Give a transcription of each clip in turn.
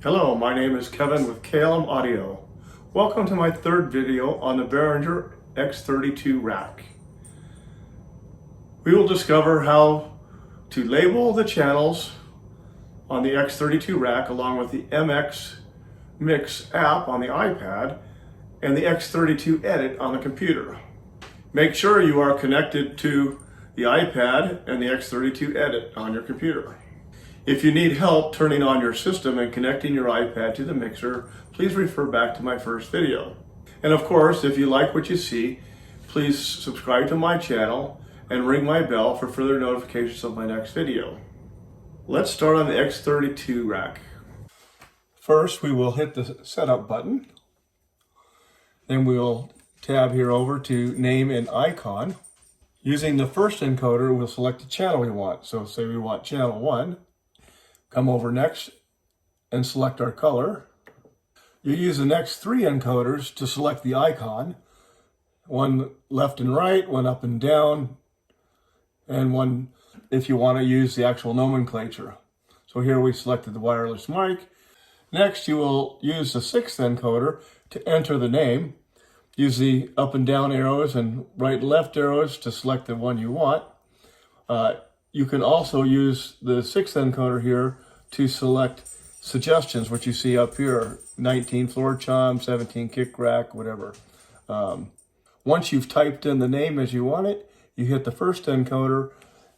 Hello, my name is Kevin with KLM Audio. Welcome to my third video on the Behringer X32 Rack. We will discover how to label the channels on the X32 Rack along with the MX Mix app on the iPad and the X32 Edit on the computer. Make sure you are connected to the iPad and the X32 Edit on your computer. If you need help turning on your system and connecting your iPad to the mixer, please refer back to my first video. And of course, if you like what you see, please subscribe to my channel and ring my bell for further notifications of my next video. Let's start on the X32 Rack. First, we will hit the setup button. Then we'll tab here over to name and icon. Using the first encoder, we'll select the channel we want. So say we want channel 1. Come over next and select our color. You use the next 3 encoders to select the icon. One left and right, one up and down, and one if you want to use the actual nomenclature. So here we selected the wireless mic. Next, you will use the 6th encoder to enter the name. Use the up and down arrows and right and left arrows to select the one you want. You can also use the 6th encoder here to select suggestions, which you see up here, 19 floor chime, 17 kick rack, whatever. Once you've typed in the name as you want it, you hit the first encoder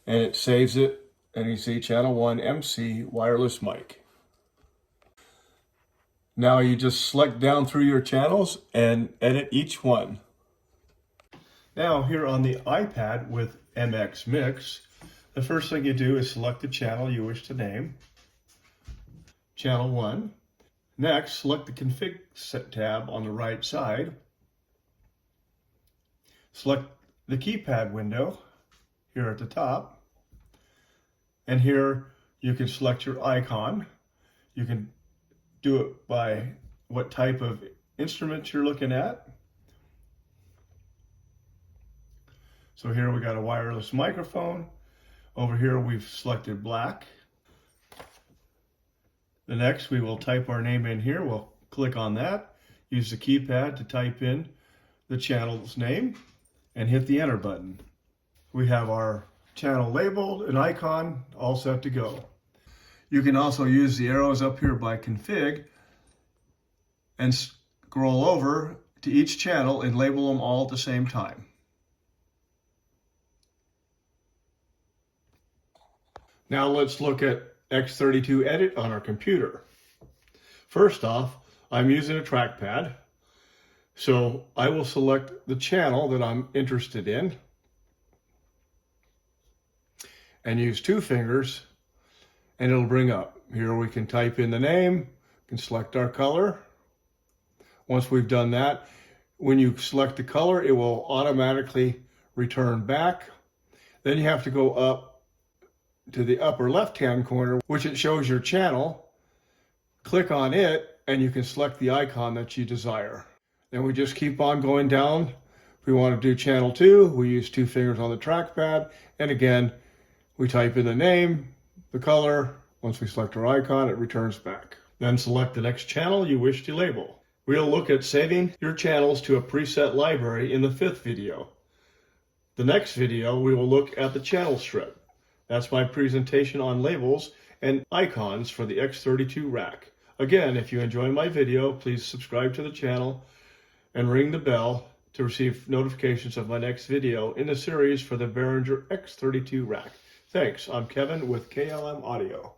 and it saves it, and you see channel 1 MC wireless mic. Now you just select down through your channels and edit each one. Now here on the iPad with MX Mix, the first thing you do is select the channel you wish to name, channel 1. Next, select the config tab on the right side. Select the keypad window here at the top. And here you can select your icon. You can do it by what type of instrument you're looking at. So here we got a wireless microphone. Over here we've selected black. The next we will type our name in here. We'll click on that, use the keypad to type in the channel's name and hit the enter button. We have our channel labeled, an icon, all set to go. You can also use the arrows up here by config and scroll over to each channel and label them all at the same time. Now let's look at X32 Edit on our computer. First off, I'm using a trackpad, so I will select the channel that I'm interested in and use 2 fingers, and it'll bring up. Here we can type in the name, can select our color. Once we've done that, when you select the color, it will automatically return back. Then you have to go up to the upper left-hand corner, which it shows your channel. Click on it, and you can select the icon that you desire. Then we just keep on going down. If we want to do channel 2, we use 2 fingers on the trackpad, and again, we type in the name, the color. Once we select our icon, it returns back. Then select the next channel you wish to label. We'll look at saving your channels to a preset library in the 5th video. The next video, we will look at the channel strip. That's my presentation on labels and icons for the X32 Rack. Again, if you enjoy my video, please subscribe to the channel and ring the bell to receive notifications of my next video in the series for the Behringer X32 Rack. Thanks, I'm Kevin with KLM Audio.